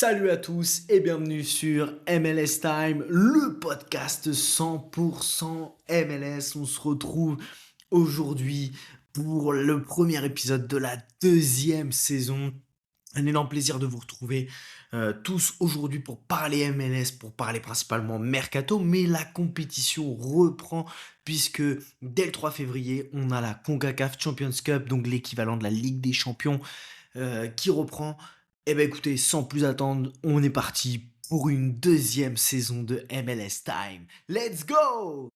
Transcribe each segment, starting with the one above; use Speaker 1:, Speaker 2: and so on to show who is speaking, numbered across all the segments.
Speaker 1: Salut à tous et bienvenue sur MLS Time, le podcast 100% MLS. On se retrouve aujourd'hui pour le premier épisode de la deuxième saison. Un énorme plaisir de vous retrouver tous aujourd'hui pour parler MLS, pour parler principalement Mercato, mais la compétition reprend puisque dès le 3 février, on a la CONCACAF Champions Cup, donc l'équivalent de la Ligue des Champions qui reprend. Eh ben écoutez, sans plus attendre, on est parti pour une deuxième saison de MLS Time. Let's go!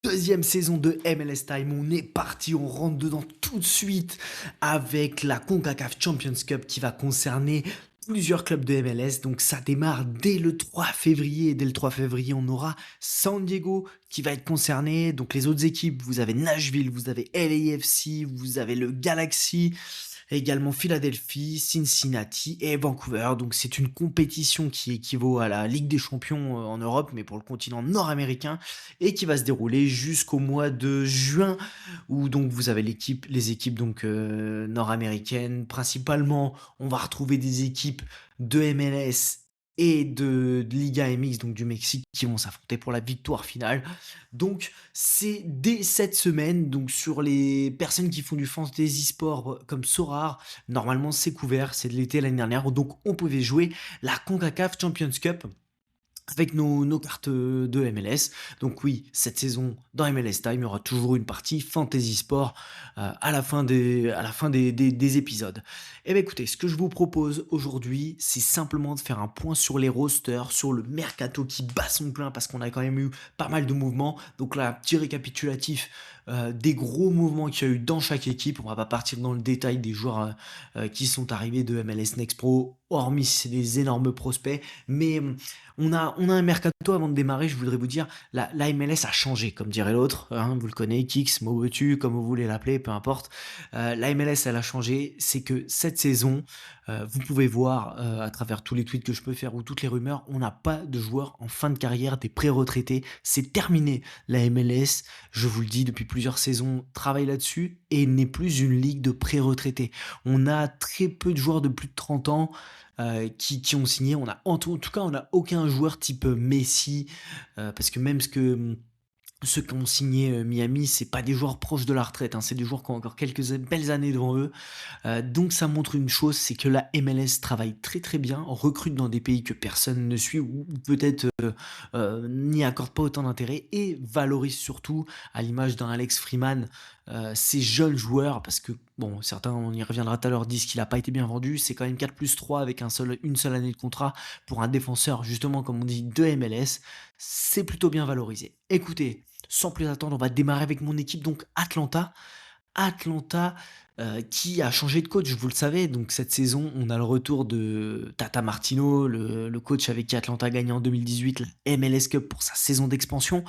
Speaker 1: Deuxième saison de MLS Time, on est parti, on rentre dedans tout de suite avec la CONCACAF Champions Cup qui va concerner plusieurs clubs de MLS. Donc ça démarre dès le 3 février. Dès le 3 février, on aura San Diego qui va être concerné. Donc les autres équipes, vous avez Nashville, vous avez LAFC, vous avez le Galaxy, également Philadelphie, Cincinnati et Vancouver. Donc c'est une compétition qui équivaut à la Ligue des Champions en Europe, mais pour le continent nord-américain, et qui va se dérouler jusqu'au mois de juin, où donc vous avez les équipes donc nord-américaines. Principalement, on va retrouver des équipes de MLS et de Liga MX, donc du Mexique, qui vont s'affronter pour la victoire finale. Donc c'est dès cette semaine, donc sur les personnes qui font du fantasy sport comme Sorare, normalement c'est couvert, c'est de l'été l'année dernière, donc on pouvait jouer la CONCACAF Champions Cup avec nos cartes de MLS. Donc oui, cette saison dans MLS Time, il y aura toujours une partie fantasy sport à la fin des épisodes. Eh bien écoutez, ce que je vous propose aujourd'hui, c'est simplement de faire un point sur les rosters, sur le mercato qui bat son plein, parce qu'on a quand même eu pas mal de mouvements. Donc là, petit récapitulatif des gros mouvements qu'il y a eu dans chaque équipe. On va pas partir dans le détail des joueurs qui sont arrivés de MLS Next Pro, hormis les énormes prospects. Mais on a un mercato avant de démarrer, je voudrais vous dire, la MLS a changé, comme dirait l'autre, hein, vous le connaissez, Kix, Mobutu, comme vous voulez l'appeler, peu importe. La MLS, elle a changé, c'est que cette saison, vous pouvez voir à travers tous les tweets que je peux faire ou toutes les rumeurs, on n'a pas de joueurs en fin de carrière, des pré-retraités, c'est terminé. La MLS, je vous le dis depuis plusieurs saisons, travaille là-dessus et n'est plus une ligue de pré-retraités. On a très peu de joueurs de plus de 30 ans qui ont signé. En tout cas, on n'a aucun joueur type Messi, parce que même ceux qui ont signé Miami, c'est pas des joueurs proches de la retraite, hein, c'est des joueurs qui ont encore quelques belles années devant eux. Donc ça montre une chose, c'est que la MLS travaille très très bien, recrute dans des pays que personne ne suit ou peut-être n'y accorde pas autant d'intérêt et valorise surtout, à l'image d'un Alex Freeman, ces jeunes joueurs, parce que bon, certains, on y reviendra tout à l'heure, disent qu'il n'a pas été bien vendu, c'est quand même 4+3 avec une seule année de contrat pour un défenseur, justement comme on dit, de MLS, c'est plutôt bien valorisé. Écoutez, sans plus attendre, on va démarrer avec mon équipe, donc Atlanta. Atlanta qui a changé de coach, vous le savez. Donc cette saison, on a le retour de Tata Martino, le coach avec qui Atlanta a gagné en 2018 la MLS Cup pour sa saison d'expansion.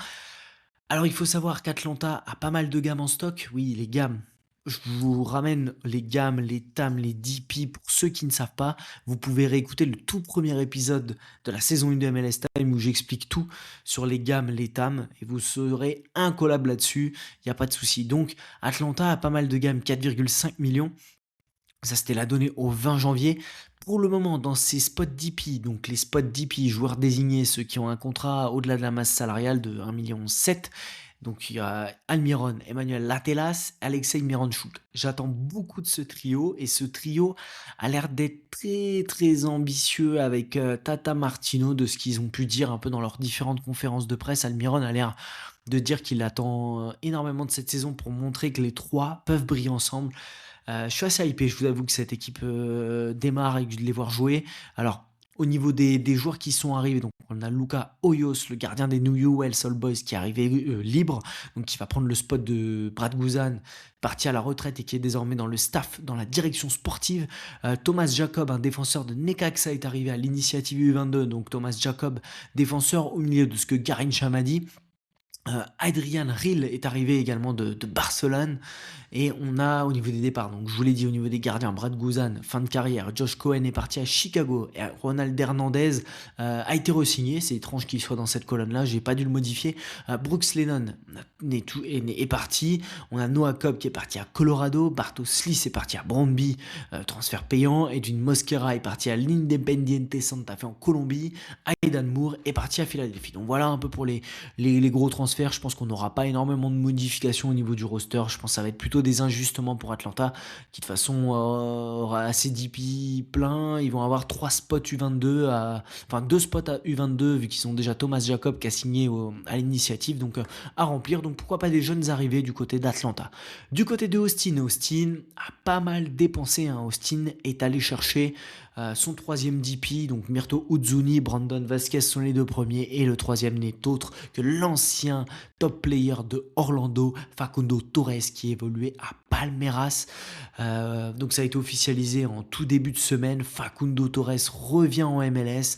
Speaker 1: Alors il faut savoir qu'Atlanta a pas mal de gammes en stock. Oui, les gammes. Je vous ramène les gammes, les TAM, les DP. Pour ceux qui ne savent pas, vous pouvez réécouter le tout premier épisode de la saison 1 de MLS Time où j'explique tout sur les gammes, les TAM, et vous serez incollable là-dessus, il n'y a pas de souci. Donc Atlanta a pas mal de gammes, 4,5 millions. Ça, c'était la donnée au 20 janvier. Pour le moment, dans ces spots DP, donc les spots DP, joueurs désignés, ceux qui ont un contrat au-delà de la masse salariale de 1,7 million, donc il y a Almiron, Emmanuel Latelas, Alexei Miranchuk. J'attends beaucoup de ce trio et ce trio a l'air d'être très très ambitieux avec Tata Martino, de ce qu'ils ont pu dire un peu dans leurs différentes conférences de presse. Almiron a l'air de dire qu'il attend énormément de cette saison pour montrer que les trois peuvent briller ensemble. Je suis assez hypé, je vous avoue que cette équipe démarre et que de les voir jouer. Alors, Au niveau des joueurs qui sont arrivés, donc on a Luka Hoyos, le gardien des New Wells Old Boys, qui est arrivé libre, donc qui va prendre le spot de Brad Guzan, parti à la retraite et qui est désormais dans le staff, dans la direction sportive. Thomas Jacob, un défenseur de Necaxa, est arrivé à l'initiative U22, donc Thomas Jacob, défenseur au milieu de ce que Garin Chamadi. Adrian Rill est arrivé également de Barcelone. Et on a au niveau des départs, donc je vous l'ai dit, au niveau des gardiens, Brad Guzan, fin de carrière. Josh Cohen est parti à Chicago. Et Ronald Hernandez a été re-signé. C'est étrange qu'il soit dans cette colonne-là. J'ai pas dû le modifier. Brooks Lennon est parti. On a Noah Cobb qui est parti à Colorado. Bartos Sliss est parti à Brøndby, transfert payant. Edwin Mosquera est parti à l'Independiente Santa Fe en Colombie. Aidan Moore est parti à Philadelphie. Donc voilà un peu pour les gros transferts. Je pense qu'on n'aura pas énormément de modifications au niveau du roster. Je pense que ça va être plutôt des ajustements pour Atlanta, qui de toute façon aura assez d'IP plein. Ils vont avoir 3 spots U22, enfin 2 spots à U22, vu qu'ils ont déjà Thomas Jacob qui a signé à l'initiative, donc à remplir. Donc pourquoi pas des jeunes arrivés du côté d'Atlanta. Du côté de Austin, Austin a pas mal dépensé. Austin est allé chercher son troisième DP, donc Myrto Uzuni, Brandon Vasquez sont les deux premiers, et le troisième n'est autre que l'ancien top player de Orlando, Facundo Torres, qui évoluait à Palmeiras. Donc ça a été officialisé en tout début de semaine. Facundo Torres revient en MLS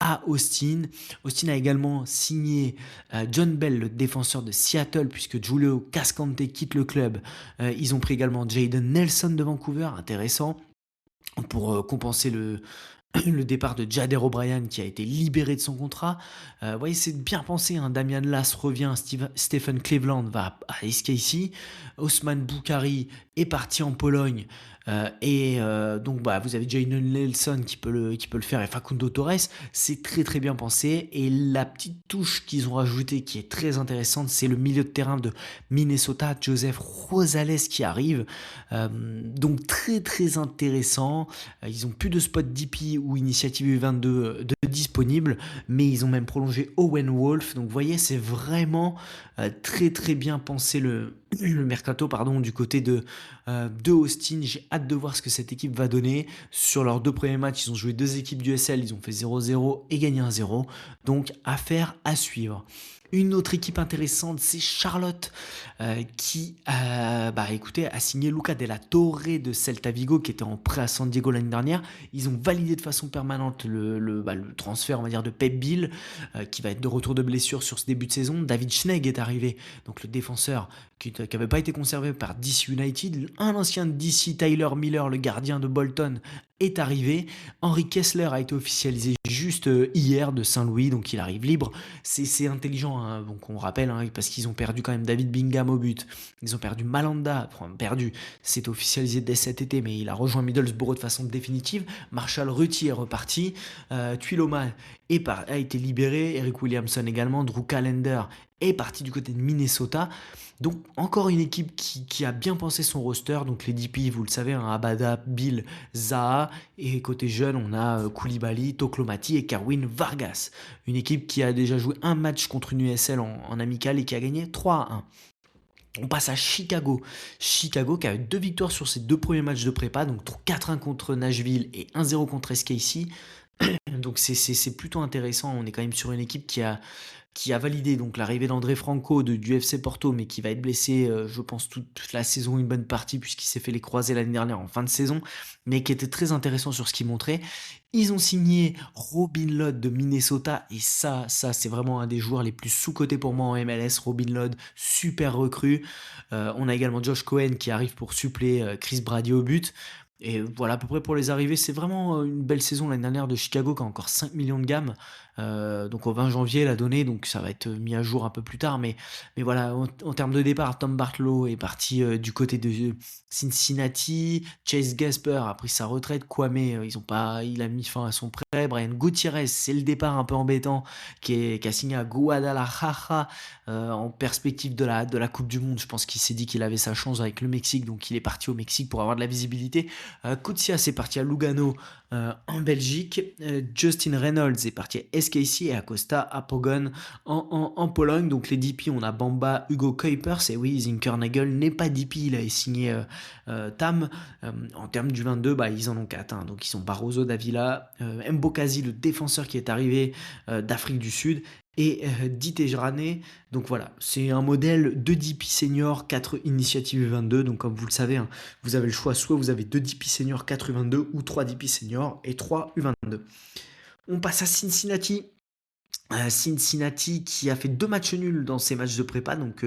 Speaker 1: à Austin. Austin a également signé John Bell, le défenseur de Seattle, puisque Julio Cascante quitte le club. Ils ont pris également Jaden Nelson de Vancouver, intéressant, pour compenser le départ de Jader O'Brien qui a été libéré de son contrat. Vous voyez, c'est bien pensé. Damian Lass revient, Stephen Cleveland va à SKC, Osman Boukari est parti en Pologne. Donc vous avez Jalen Nelson qui peut le faire, et Facundo Torres. C'est très très bien pensé. Et la petite touche qu'ils ont rajoutée qui est très intéressante, c'est le milieu de terrain de Minnesota, Joseph Rosales, qui arrive. Donc très très intéressant. Ils ont plus de spot DP ou initiative U22 de disponible, mais ils ont même prolongé Owen Wolf. Donc vous voyez, c'est vraiment très très bien pensé le mercato du côté de Austin. J'ai hâte de voir ce que cette équipe va donner. Sur leurs 2 premiers matchs, ils ont joué 2 équipes du SL, ils ont fait 0-0 et gagné 1-0. Donc affaire à suivre. Une autre équipe intéressante, c'est Charlotte, qui a signé Luca Della Torre de Celta Vigo, qui était en prêt à San Diego l'année dernière. Ils ont validé de façon permanente le transfert, on va dire, de Pep Bill, qui va être de retour de blessure sur ce début de saison. David Schnegg est arrivé, donc le défenseur qui n'avait pas été conservé par DC United. Un ancien de DC, Tyler Miller, le gardien de Bolton, est arrivé. Henry Kessler a été officialisé juste hier de Saint-Louis, donc il arrive libre. C'est intelligent, donc on rappelle, parce qu'ils ont perdu quand même David Bingham au but. Ils ont perdu Malanda, c'est officialisé dès cet été, mais il a rejoint Middlesbrough de façon définitive. Marshall Rutty est reparti. Tuiloma a été libéré. Eric Williamson également. Drew Callender est parti du côté de Minnesota. Donc encore une équipe qui a bien pensé son roster. Donc les DP, vous le savez, Abada, Bill, Zaha. Et côté jeune, on a Koulibaly, Toklomati et Kerwin Vargas. Une équipe qui a déjà joué un match contre une USL en amical et qui a gagné 3-1. On passe à Chicago. Chicago qui a eu 2 victoires sur ses 2 premiers matchs de prépa. Donc 4-1 contre Nashville et 1-0 contre SKC. Donc c'est plutôt intéressant. On est quand même sur une équipe qui a validé donc l'arrivée d'André Franco du FC Porto, mais qui va être blessé, je pense, toute la saison, une bonne partie, puisqu'il s'est fait les croisés l'année dernière en fin de saison, mais qui était très intéressant sur ce qu'il montrait. Ils ont signé Robin Lod de Minnesota, et ça c'est vraiment un des joueurs les plus sous-cotés pour moi en MLS. Robin Lod, super recrue. On a également Josh Cohen qui arrive pour suppléer Chris Brady au but. Et voilà à peu près pour les arrivées. C'est vraiment une belle saison l'année dernière de Chicago, qui a encore 5 millions de gammes. Donc au 20 janvier la donnée, donc ça va être mis à jour un peu plus tard, mais voilà, en termes de départ, Tom Bartlow est parti du côté de Cincinnati. Chase Gasper a pris sa retraite. Kwame, il a mis fin à son prêt. Brian Gutierrez, c'est le départ un peu embêtant, qui a signé à Guadalajara en perspective de la Coupe du Monde. Je pense qu'il s'est dit qu'il avait sa chance avec le Mexique, donc il est parti au Mexique pour avoir de la visibilité. Koutsias est parti à Lugano en Belgique. Justin Reynolds est parti à SKC et Acosta à Pogoń en Pologne. Donc les DP, on a Bamba, Hugo Kuipers et oui, Zinkernagel n'est pas DP, il a signé TAM. En termes du 22, bah, ils en ont 4. Hein. Donc ils sont Barroso, Davila, Mbokazi, le défenseur qui est arrivé d'Afrique du Sud, et Ditejrane. Donc voilà, c'est un modèle de DP senior, 4 initiatives 22. Donc comme vous le savez, hein, vous avez le choix, soit vous avez 2 DP seniors, 4 U22, ou 3 DP seniors et 3 U22. On passe à Cincinnati. Cincinnati qui a fait 2 matchs nuls dans ses matchs de prépa, donc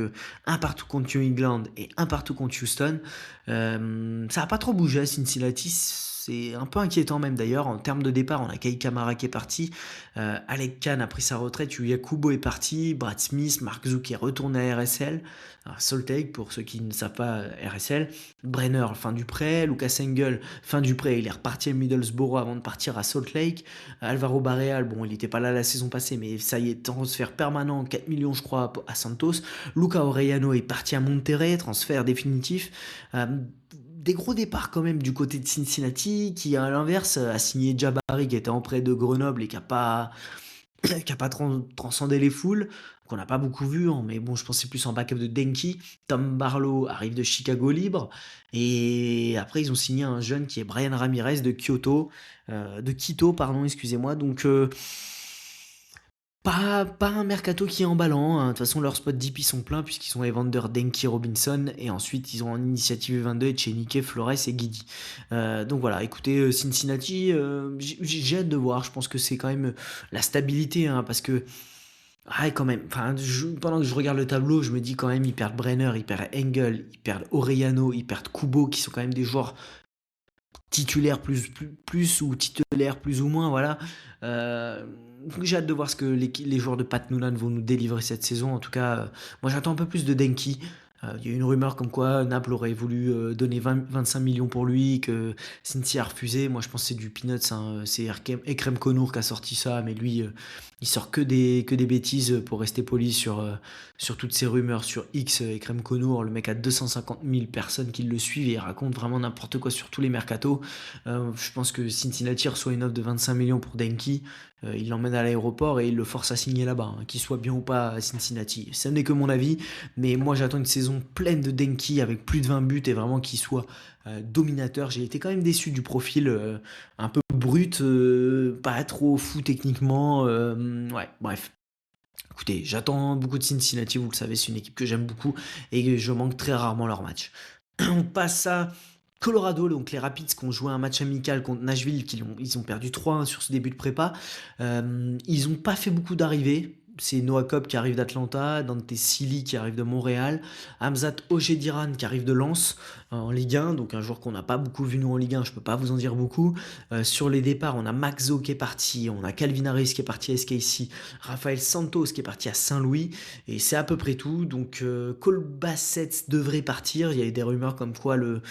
Speaker 1: un partout contre New England et un partout contre Houston. Ça n'a pas trop bougé à Cincinnati, c'est un peu inquiétant même d'ailleurs. En termes de départ, on a Kai Kamara qui est parti, Alec Khan a pris sa retraite, Yuya Kubo est parti, Brad Smith, Mark Zook est retourné à RSL, Salt Lake pour ceux qui ne savent pas RSL, Brenner fin du prêt, Lucas Engel fin du prêt, il est reparti à Middlesbrough avant de partir à Salt Lake. Alvaro Barreal, bon, il n'était pas là la saison passée, mais ça y est, transfert permanent, 4 millions je crois à Santos. Luca Orellano est parti à Monterrey, transfert définitif. Des gros départs quand même du côté de Cincinnati, qui à l'inverse a signé Jabari qui était en prêt de Grenoble et qui a pas transcendé les foules, qu'on n'a pas beaucoup vu, hein, mais bon, je pensais plus en backup de Denki. Tom Barlow arrive de Chicago libre, et après ils ont signé un jeune qui est Brian Ramirez de Quito, pardon, excusez-moi. Donc pas un mercato qui est emballant, hein. De toute façon, leurs spots DP sont pleins puisqu'ils ont Evander, Denki, Robinson, et ensuite ils ont en initiative 22 Echenike, Flores et Guidi. Donc voilà, écoutez, Cincinnati, j'ai hâte de voir. Je pense que c'est quand même la stabilité, hein, parce que ah, quand même. Enfin, pendant que je regarde le tableau, je me dis quand même, ils perdent Brenner, ils perdent Engel, ils perdent Orellano, ils perdent Kubo, qui sont quand même des joueurs titulaires plus ou titulaires plus ou moins, voilà. Euh, j'ai hâte de voir ce que les joueurs de Pat Noonan vont nous délivrer cette saison. En tout cas, moi j'attends un peu plus de Denki. Il y a eu une rumeur comme quoi Naples aurait voulu donner 25 millions pour lui, que Cincy a refusé. Moi je pense que c'est du peanuts, hein. C'est Ekrem Konour qui a sorti ça, mais lui, il sort que des bêtises pour rester poli sur toutes ces rumeurs sur X. Ekrem Konour, le mec a 250 000 personnes qui le suivent et il raconte vraiment n'importe quoi sur tous les mercatos. Je pense que Cincinnati reçoit une offre de 25 millions pour Denki. Il l'emmène à l'aéroport et il le force à signer là-bas, hein, qu'il soit bien ou pas à Cincinnati. Ce n'est que mon avis, mais moi j'attends une saison pleine de Denki avec plus de 20 buts et vraiment qu'il soit dominateur. J'ai été quand même déçu du profil un peu brut, pas trop fou techniquement. Ouais, bref. Écoutez, j'attends beaucoup de Cincinnati, vous le savez, c'est une équipe que j'aime beaucoup et je manque très rarement leur match. On passe à Colorado, donc les Rapids qui ont joué un match amical contre Nashville, ils ont perdu 3-1 sur ce début de prépa. Ils n'ont pas fait beaucoup d'arrivées. C'est Noah Cobb qui arrive d'Atlanta, Dante Silly qui arrive de Montréal, Hamzat Ojediran qui arrive de Lens en Ligue 1, donc un joueur qu'on n'a pas beaucoup vu nous en Ligue 1, je peux pas vous en dire beaucoup. Sur les départs, on a Maxo qui est parti, on a Calvin Harris qui est parti à SKC, Rafael Santos qui est parti à Saint-Louis, et c'est à peu près tout. Donc Cole Bassett devrait partir, il y a eu des rumeurs comme quoi le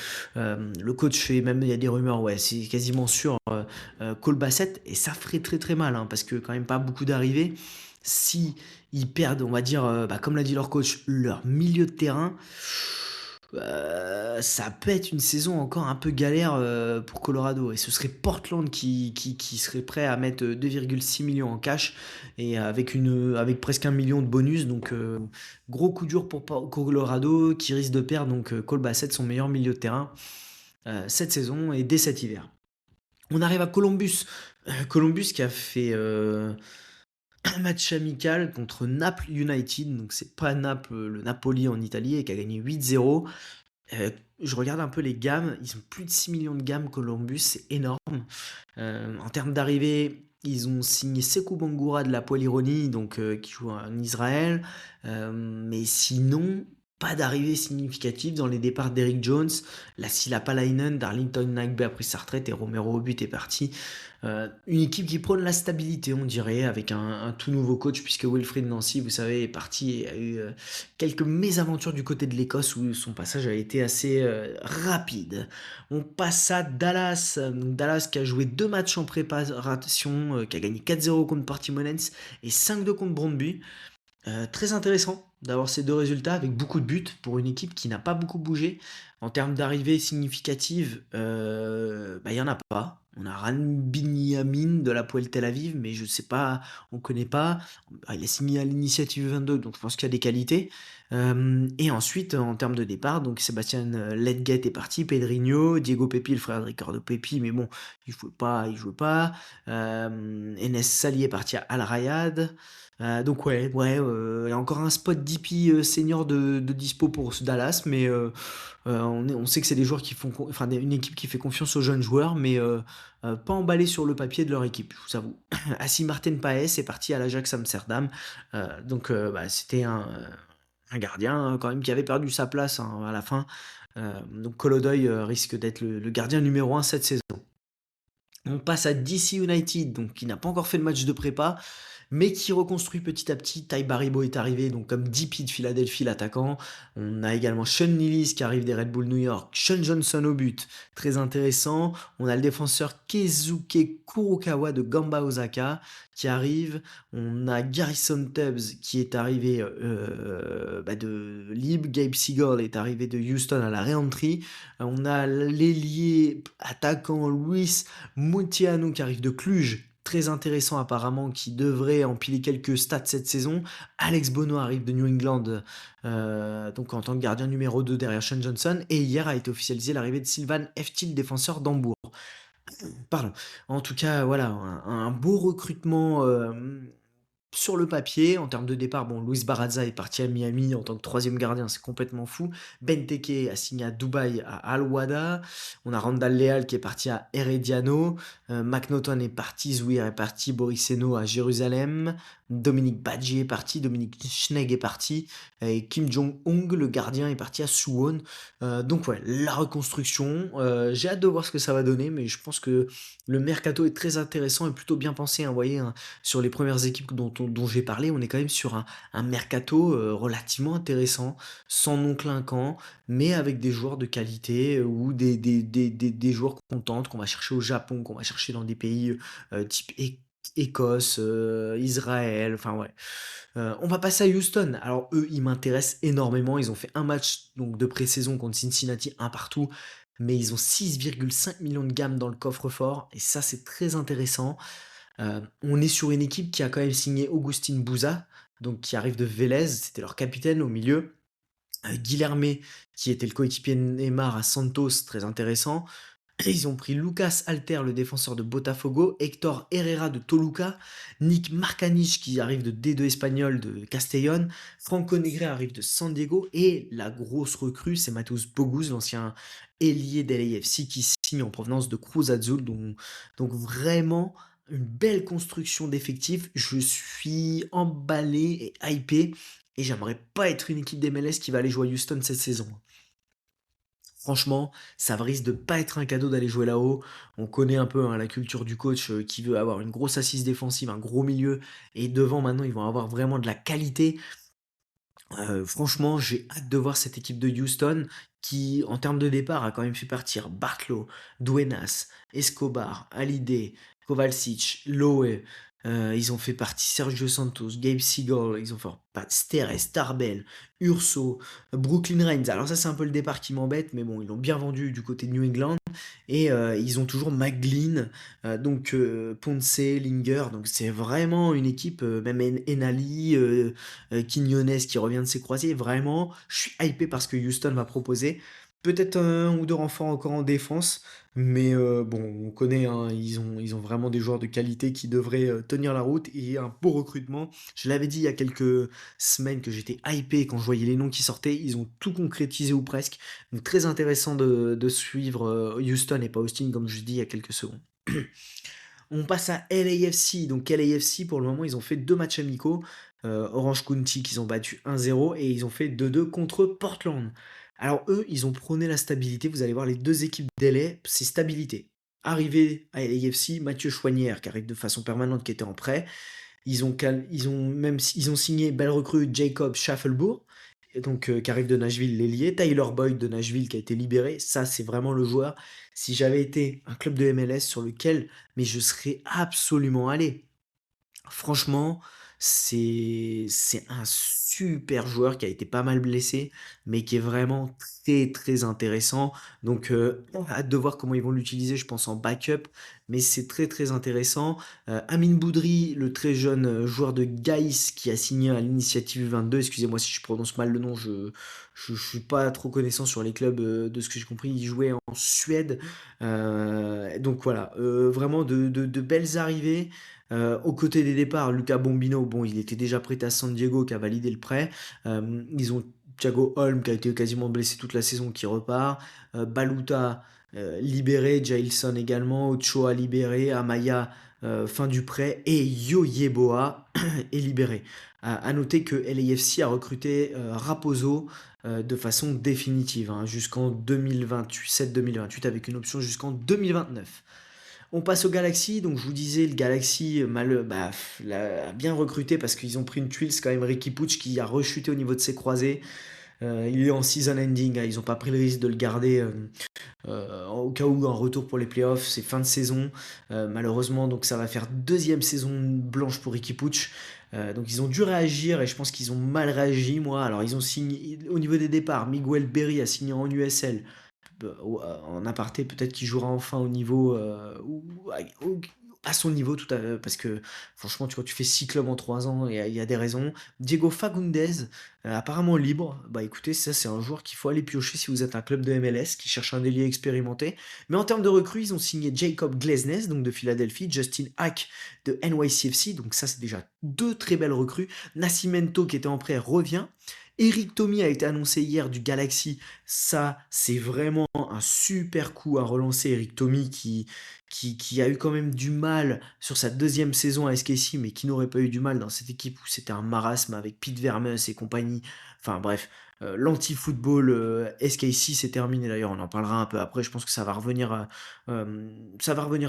Speaker 1: coach fait, même il y a des rumeurs, ouais, c'est quasiment sûr, Cole Bassett, et ça ferait très très mal, hein, parce que quand même pas beaucoup d'arrivées. Si ils perdent, on va dire, bah, comme l'a dit leur coach, leur milieu de terrain, ça peut être une saison encore un peu galère pour Colorado. Et ce serait Portland qui serait prêt à mettre 2,6 millions en cash et avec presque 1 million de bonus. Donc gros coup dur pour Colorado qui risque de perdre donc Cole Bassett, son meilleur milieu de terrain cette saison et dès cet hiver. On arrive à Columbus. Columbus qui a fait un match amical contre Naples United, donc c'est pas Naples, le Napoli en Italie, et qui a gagné 8-0. Je regarde un peu les gammes, ils ont plus de 6 millions de gammes Columbus, c'est énorme. En termes d'arrivée, ils ont signé Sekou Bangura de la Poilironi, donc qui joue en Israël. Mais sinon, pas d'arrivée significative dans les départs d'Eric Jones, Lassila Palainen, Darlington Nagbe a pris sa retraite et Romero au but est parti. Une équipe qui prône la stabilité, on dirait, avec un tout nouveau coach, puisque Wilfried Nancy, vous savez, est parti et a eu quelques mésaventures du côté de l'Écosse où son passage a été assez rapide. On passe à Dallas. Donc Dallas qui a joué 2 matchs en préparation, qui a gagné 4-0 contre Portimonense et 5-2 contre Brøndby. Très intéressant d'avoir ces 2 résultats avec beaucoup de buts pour une équipe qui n'a pas beaucoup bougé. En termes d'arrivées significatives, bah, il n'y en a pas. On a Ran Binyamin de l'Hapoel Tel Aviv, mais je sais pas, on connaît pas. Bah, il a signé à l'Initiative 22, donc je pense qu'il y a des qualités. Et ensuite, en termes de départ, donc Sébastien Ledget est parti, Pedrinho, Diego Pepi, le frère de Ricardo Pepi, mais bon, il jouait pas. Enes Sali est parti à Al Rayad. Donc ouais, il y a encore un spot DP senior de dispo pour ce Dallas, mais on sait que c'est des joueurs qui font, enfin une équipe qui fait confiance aux jeunes joueurs, mais pas emballé sur le papier de leur équipe, je vous avoue. Assis Martin Paes est parti à l'Ajax Amsterdam, donc bah, c'était un gardien quand même qui avait perdu sa place hein, à la fin. Donc Kolodoy risque d'être le gardien numéro un cette saison. On passe à DC United, donc qui n'a pas encore fait de match de prépa, mais qui reconstruit petit à petit. Ty Baribo est arrivé, donc comme DP de Philadelphie, l'attaquant. On a également Sean Lillis qui arrive des Red Bull New York, Sean Johnson au but, très intéressant. On a le défenseur Keisuke Kurokawa de Gamba Osaka qui arrive. On a Garrison Tubbs qui est arrivé bah, de Lib, Gabe Seagull est arrivé de Houston à la re-entry. On a l'ailier attaquant Luis Munteanu qui arrive de Cluj, très intéressant apparemment, qui devrait empiler quelques stats cette saison. Alex Bono arrive de New England, donc en tant que gardien numéro 2 derrière Sean Johnson. Et hier a été officialisé l'arrivée de Sylvan Eftil, défenseur d'Hambourg. Pardon. En tout cas, voilà, un beau recrutement sur le papier, en termes de départ, bon, Luis Barraza est parti à Miami en tant que troisième gardien, c'est complètement fou. Benteke a signé à Dubaï, à Al Wada. On a Randall Leal qui est parti à Herediano. McNaughton est parti, Zouir est parti, Boris Eno à Jérusalem. Dominique Badji est parti, Dominique Schnegg est parti. Et Kim Jong-ung, le gardien, est parti à Suwon. Donc ouais, la reconstruction. J'ai hâte de voir ce que ça va donner, mais je pense que le mercato est très intéressant et plutôt bien pensé. Hein, vous voyez, hein, sur les premières équipes dont j'ai parlé, on est quand même sur un mercato relativement intéressant, sans nom clinquant, mais avec des joueurs de qualité ou des joueurs qu'on tente, qu'on va chercher au Japon, qu'on va chercher dans des pays type Écosse, Israël, enfin ouais. On va passer à Houston. Alors eux, ils m'intéressent énormément. Ils ont fait un match donc de pré-saison contre Cincinnati, un partout, mais ils ont 6,5 millions de gamme dans le coffre-fort, et ça c'est très intéressant. On est sur une équipe qui a quand même signé Augustin Bouza, donc qui arrive de Vélez, c'était leur capitaine au milieu. Guilherme, qui était le coéquipier de Neymar à Santos, très intéressant. Ils ont pris Lucas Alter, le défenseur de Botafogo, Hector Herrera de Toluca, Nick Marcanich qui arrive de D2 espagnol de Castellón, Franco Negre arrive de San Diego, et la grosse recrue, c'est Matheus Bogus, l'ancien ailier de LAFC qui signe en provenance de Cruz Azul. Donc vraiment une belle construction d'effectifs. Je suis emballé et hypé, et j'aimerais pas être une équipe d'MLS qui va aller jouer à Houston cette saison. Franchement, ça risque de pas être un cadeau d'aller jouer là-haut. On connaît un peu hein, la culture du coach qui veut avoir une grosse assise défensive, un gros milieu, et devant maintenant ils vont avoir vraiment de la qualité. Franchement, j'ai hâte de voir cette équipe de Houston qui, en termes de départ, a quand même fait partir Bartlow, Duenas, Escobar, Hallyday, Kovalcic, Lowe. Ils ont fait partie Sergio Santos, Gabe Seagull, ils ont fait Steres, Tarbell, Urso, Brooklyn Reigns. Alors ça, c'est un peu le départ qui m'embête, mais bon, ils l'ont bien vendu du côté de New England. Et ils ont toujours McGlynn, donc Ponce, Linger. Donc c'est vraiment une équipe, même Enali, Quiñones qui revient de ses croisés. Vraiment, je suis hypé par ce que Houston va proposer. Peut-être un ou deux renforts encore en défense, mais bon, on connaît, hein, ils ont vraiment des joueurs de qualité qui devraient tenir la route et un beau recrutement. Je l'avais dit il y a quelques semaines que j'étais hypé quand je voyais les noms qui sortaient. Ils ont tout concrétisé ou presque. Donc très intéressant de suivre Houston et pas Austin, comme je dis il y a quelques secondes. On passe à LAFC. Donc LAFC, pour le moment, ils ont fait deux matchs amicaux. Orange County qu'ils ont battu 1-0 et ils ont fait 2-2 contre Portland. Alors eux, ils ont prôné la stabilité. Vous allez voir les deux équipes d'LA, c'est stabilité. Arrivé à LAFC, Mathieu Chouanière qui arrive de façon permanente, qui était en prêt. Ils ont signé belle recrue Jacob Schaffelbourg, et donc qui arrive de Nashville, l'ailier. Tyler Boyd de Nashville qui a été libéré. Ça, c'est vraiment le joueur. Si j'avais été un club de MLS sur lequel, mais je serais absolument allé. Franchement, C'est un super joueur qui a été pas mal blessé, mais qui est vraiment très, très intéressant. Donc, hâte de voir comment ils vont l'utiliser, je pense en backup, mais c'est très, très intéressant. Amine Boudry, le très jeune, joueur de Gais qui a signé à l'Initiative 22, excusez-moi si je prononce mal le nom, je suis pas trop connaissant sur les clubs, de ce que j'ai compris, il jouait en Suède. Donc voilà, vraiment de belles arrivées. Aux côtés des départs, Luca Bombino, bon, il était déjà prêt à San Diego qui a validé le prêt. Ils ont Thiago Holm qui a été quasiment blessé toute la saison qui repart. Baluta libéré, Jailson également, Ochoa libéré, Amaya fin du prêt et Yo Yeboah est libéré. À noter que LAFC a recruté Raposo de façon définitive hein, jusqu'en 2027-2028 avec une option jusqu'en 2029. On passe au Galaxy, donc je vous disais, le Galaxy l'a bien recruté parce qu'ils ont pris une tuile, c'est quand même Ricky Puig qui a rechuté au niveau de ses croisés. Il est en season ending, hein, ils n'ont pas pris le risque de le garder au cas où un retour pour les playoffs, c'est fin de saison. Malheureusement, donc ça va faire deuxième saison blanche pour Ricky Puig. Donc ils ont dû réagir et je pense qu'ils ont mal réagi, moi. Alors ils ont signé, au niveau des départs, Miguel Berry a signé en USL en aparté, peut-être qu'il jouera enfin au niveau à son niveau tout à parce que franchement, tu vois, tu fais 6 clubs en 3 ans, il y a des raisons. Diego Fagundes, apparemment libre. Bah écoutez, ça c'est un joueur qu'il faut aller piocher si vous êtes un club de MLS qui cherche un ailier expérimenté. Mais en termes de recrues, ils ont signé Jacob Glesnes, donc de Philadelphie, Justin Hack de NYCFC, donc ça c'est déjà deux très belles recrues. Nascimento qui était en prêt revient. Eric Tommy a été annoncé hier du Galaxy. Ça, c'est vraiment un super coup à relancer Eric Tommy qui a eu quand même du mal sur sa deuxième saison à SKC, mais qui n'aurait pas eu du mal dans cette équipe où c'était un marasme avec Pete Vermes et compagnie. Enfin bref, l'anti-football SKC c'est terminé d'ailleurs, on en parlera un peu après. Je pense que ça va revenir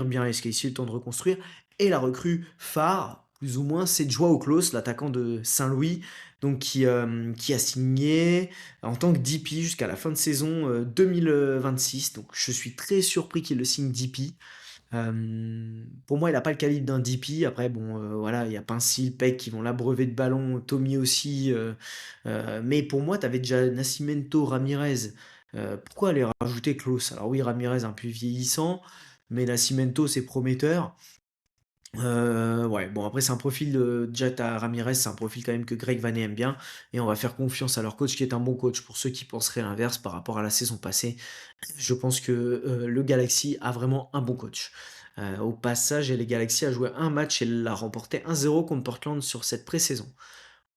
Speaker 1: bien à SKC, le temps de reconstruire. Et la recrue phare, plus ou moins, c'est Joao Klaus, l'attaquant de Saint-Louis, donc qui a signé en tant que DP jusqu'à la fin de saison 2026. Donc je suis très surpris qu'il le signe DP. Pour moi, il n'a pas le calibre d'un DP. Après, bon, voilà, il y a Pincil, Peck qui vont l'abreuver de ballons, Tommy aussi. Mais pour moi, tu avais déjà Nascimento, Ramirez. Pourquoi aller rajouter Klaus? Alors oui, Ramirez un peu vieillissant, mais Nascimento, c'est prometteur. Ouais, bon après c'est un profil, déjà tu Ramirez, c'est un profil quand même que Greg Vanney aime bien et on va faire confiance à leur coach qui est un bon coach. Pour ceux qui penseraient l'inverse par rapport à la saison passée, je pense que, le Galaxy a vraiment un bon coach. Au passage, les Galaxy a joué un match et l'a remporté 1-0 contre Portland sur cette pré-saison.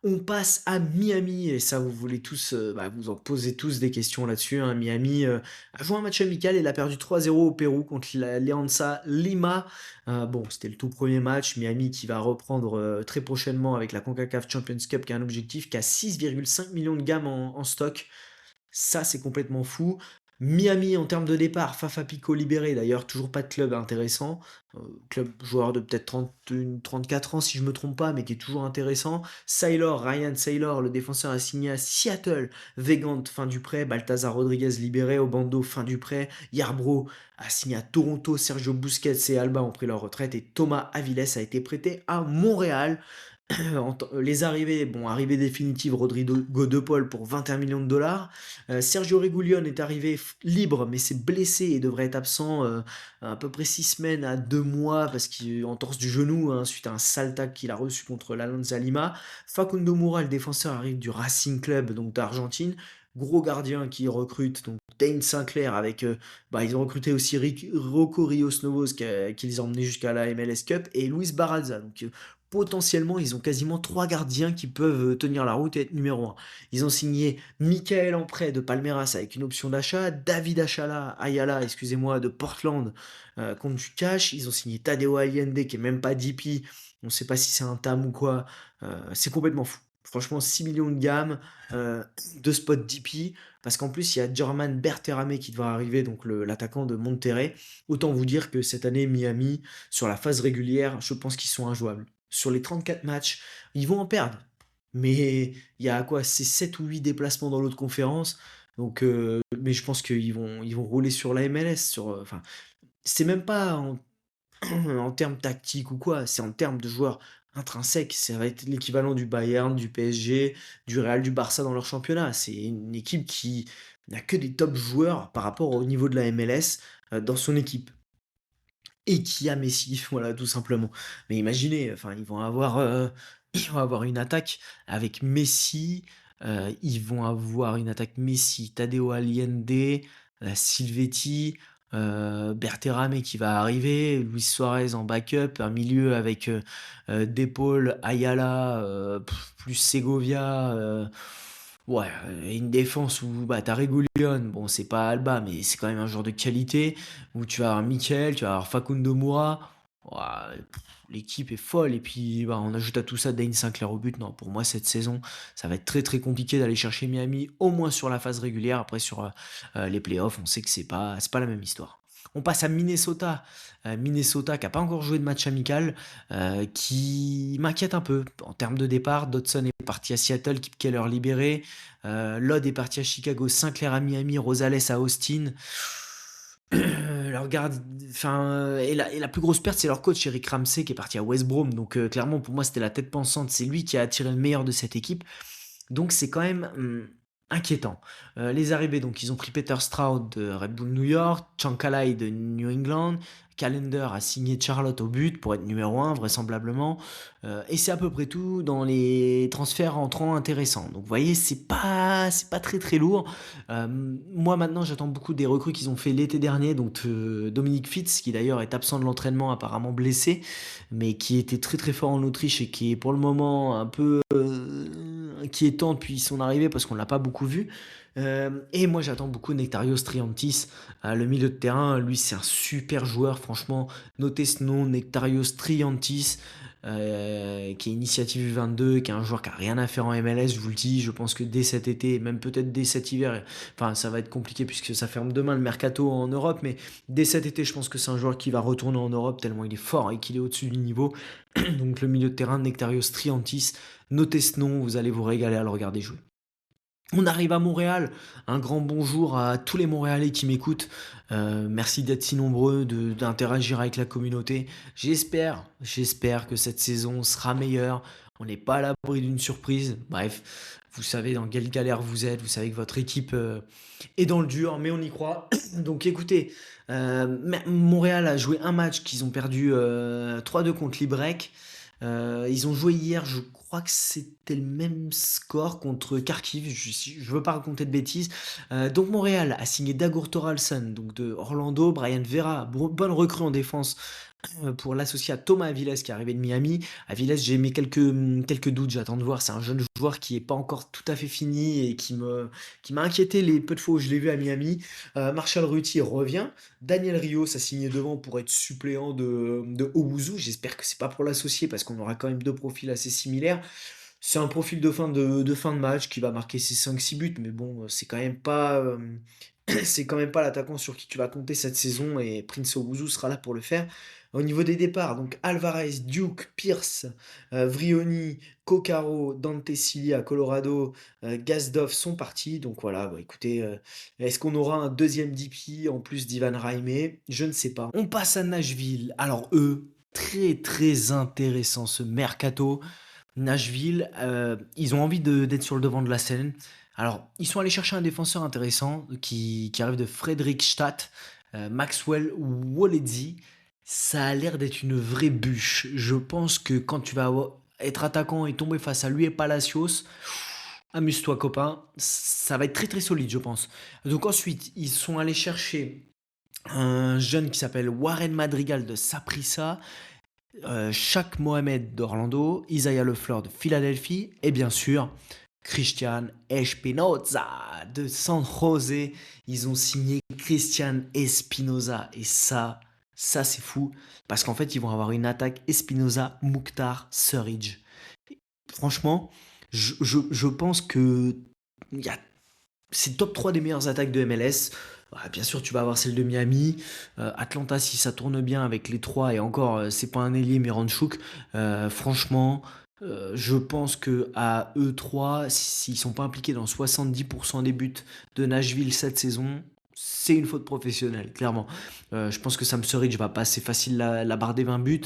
Speaker 1: On passe à Miami, et ça vous voulez tous, vous en posez tous des questions là-dessus, hein. Miami a joué un match amical et il a perdu 3-0 au Pérou contre l'Alianza Lima. Bon, c'était le tout premier match. Miami qui va reprendre très prochainement avec la CONCACAF Champions Cup qui a un objectif qui a 6,5 millions de gammes en stock. Ça, c'est complètement fou. Miami, en termes de départ, Fafa Pico libéré, d'ailleurs, toujours pas de club intéressant. Club joueur de peut-être 34 ans, si je me trompe pas, mais qui est toujours intéressant. Saylor, Ryan Saylor, le défenseur, a signé à Seattle. Vegant, fin du prêt. Baltazar Rodriguez libéré. Obando, fin du prêt. Yarbrough a signé à Toronto. Sergio Busquets et Alba ont pris leur retraite. Et Thomas Aviles a été prêté à Montréal. Les arrivées, bon, arrivée définitive, Rodrigo De Paul pour 21 millions de dollars. Sergio Reguilón est arrivé libre, mais s'est blessé et devrait être absent à peu près 6 semaines à 2 mois parce qu'il est en torse du genou hein, suite à un sale tac qu'il a reçu contre l'Alianza Lima. Facundo Moura, le défenseur, arrive du Racing Club, donc d'Argentine. Gros gardien qui recrute, donc Dane Sinclair avec. Ils ont recruté aussi Rocco Rios Novos qui les a emmenés jusqu'à la MLS Cup et Luis Barraza. Donc potentiellement, ils ont quasiment trois gardiens qui peuvent tenir la route et être numéro un. Ils ont signé Michael en prêt de Palmeiras avec une option d'achat, David Ayala, excusez-moi, de Portland contre du cash. Ils ont signé Tadeo Allende qui est même pas DP. On ne sait pas si c'est un TAM ou quoi. C'est complètement fou. Franchement, 6 millions de gamme, deux spots DP, parce qu'en plus, il y a German Berterame qui devra arriver, donc l'attaquant de Monterrey. Autant vous dire que cette année, Miami, sur la phase régulière, je pense qu'ils sont injouables sur les 34 matchs, ils vont en perdre. Mais il y a quoi? C'est 7 ou 8 déplacements dans l'autre conférence. Donc, mais je pense qu'ils vont rouler sur la MLS. C'est même pas en, en termes tactiques ou quoi, c'est en termes de joueurs intrinsèque. Ça va être l'équivalent du Bayern, du PSG, du Real, du Barça dans leur championnat. C'est une équipe qui n'a que des top joueurs par rapport au niveau de la MLS, dans son équipe et qui a Messi, voilà, tout simplement. Mais imaginez, enfin, ils vont avoir une attaque avec Messi, ils vont avoir une attaque Messi, Tadeo Allende, Silvetti, Berterame qui va arriver, Luis Suarez en backup, un milieu avec De Paul, Ayala, plus Segovia, ouais, et une défense où bah, t'as Reguilón, bon c'est pas Alba mais c'est quand même un joueur de qualité, où tu vas avoir Mikel, tu vas avoir Facundo Moura. Ouah, l'équipe est folle. Et puis, bah, on ajoute à tout ça Dane Sinclair au but. Non, pour moi, cette saison, ça va être très très compliqué d'aller chercher Miami, au moins sur la phase régulière. Après, sur les playoffs, on sait que c'est pas la même histoire. On passe à Minnesota. Minnesota qui n'a pas encore joué de match amical, qui m'inquiète un peu. En termes de départ, Dodson est parti à Seattle, Kip Keller libéré. Lod est parti à Chicago, Sinclair à Miami, Rosales à Austin. Leur garde, enfin, et la plus grosse perte, c'est leur coach Eric Ramsey qui est parti à West Brom. Donc clairement, pour moi, c'était la tête pensante. C'est lui qui a attiré le meilleur de cette équipe. Donc c'est quand même inquiétant. Les arrivées, donc ils ont pris Peter Stroud de Red Bull New York, Chancalay de New England, Callender a signé Charlotte au but pour être numéro un vraisemblablement. Et c'est à peu près tout dans les transferts entrants intéressants. Donc vous voyez, c'est pas très très lourd. Moi maintenant j'attends beaucoup des recrues qu'ils ont fait l'été dernier. Donc Dominique Fitz, qui d'ailleurs est absent de l'entraînement, apparemment blessé, mais qui était très très fort en Autriche et qui est pour le moment un peu inquiétant depuis son arrivée parce qu'on l'a pas beaucoup vu. Et moi j'attends beaucoup Nectarios Triantis, le milieu de terrain. Lui c'est un super joueur, franchement. Notez ce nom, Nectarios Triantis, qui est initiative U22, qui est un joueur qui a rien à faire en MLS, je vous le dis. Je pense que dès cet été, même peut-être dès cet hiver, enfin ça va être compliqué puisque ça ferme demain le mercato en Europe, mais dès cet été, je pense que c'est un joueur qui va retourner en Europe tellement il est fort et qu'il est au-dessus du niveau. Donc le milieu de terrain, Nectarios Triantis, notez ce nom, vous allez vous régaler à le regarder jouer. On arrive à Montréal. Un grand bonjour à tous les Montréalais qui m'écoutent. Merci d'être si nombreux, d'interagir avec la communauté. J'espère que cette saison sera meilleure. On n'est pas à l'abri d'une surprise. Bref, vous savez dans quelle galère vous êtes. Vous savez que votre équipe est dans le dur, mais on y croit. Donc écoutez, Montréal a joué un match qu'ils ont perdu 3-2 contre Librec. Ils ont joué hier, je crois que c'était le même score contre Kharkiv, je veux pas raconter de bêtises. Donc Montréal a signé Dagur Thoralson, donc de Orlando, Brian Vera, bonne recrue en défense pour l'associé à Thomas Aviles qui est arrivé de Miami. Aviles, j'ai mis quelques doutes, j'attends de voir. C'est un jeune joueur qui est pas encore tout à fait fini et qui m'a inquiété les peu de fois où je l'ai vu à Miami. Marshall Ruti revient. Daniel Rios a signé devant pour être suppléant de Owuzu. J'espère que c'est pas pour l'associer parce qu'on aura quand même deux profils assez similaires. C'est un profil de fin de match qui va marquer ses 5-6 buts, mais bon, c'est quand même pas l'attaquant sur qui tu vas compter cette saison et Prince Owuzu sera là pour le faire. Au niveau des départs, donc Alvarez, Duke, Pierce, Vrioni, Coccaro, Dante Cilia, Colorado, Gazdov sont partis. Donc voilà, bah, écoutez, est-ce qu'on aura un deuxième DP en plus d'Ivan Raimé? Je ne sais pas. On passe à Nashville. Alors eux, très très intéressant ce mercato. Nashville, ils ont envie d'être sur le devant de la scène. Alors, ils sont allés chercher un défenseur intéressant qui arrive de Fredrikstad, Maxwell Woledzi. Ça a l'air d'être une vraie bûche. Je pense que quand tu vas être attaquant et tomber face à lui et Palacios, amuse-toi copain, ça va être très très solide je pense. Donc ensuite, ils sont allés chercher un jeune qui s'appelle Warren Madrigal de Saprissa, Shaq Mohamed d'Orlando, Isaiah Lefleur de Philadelphie et bien sûr Christian Espinoza de San José. Ils ont signé Christian Espinoza et ça c'est fou parce qu'en fait ils vont avoir une attaque Espinoza, Mukhtar, Surridge. Franchement, je pense que il y a c'est top 3 des meilleures attaques de MLS. Bien sûr, tu vas avoir celle de Miami. Atlanta, si ça tourne bien avec les trois, et encore, c'est pas un ailier, mais Ranchouk. Franchement, je pense que à eux trois, s'ils sont pas impliqués dans 70% des buts de Nashville cette saison, c'est une faute professionnelle, clairement. Je pense que Sam Surridge va passer facile la barre des 20 buts.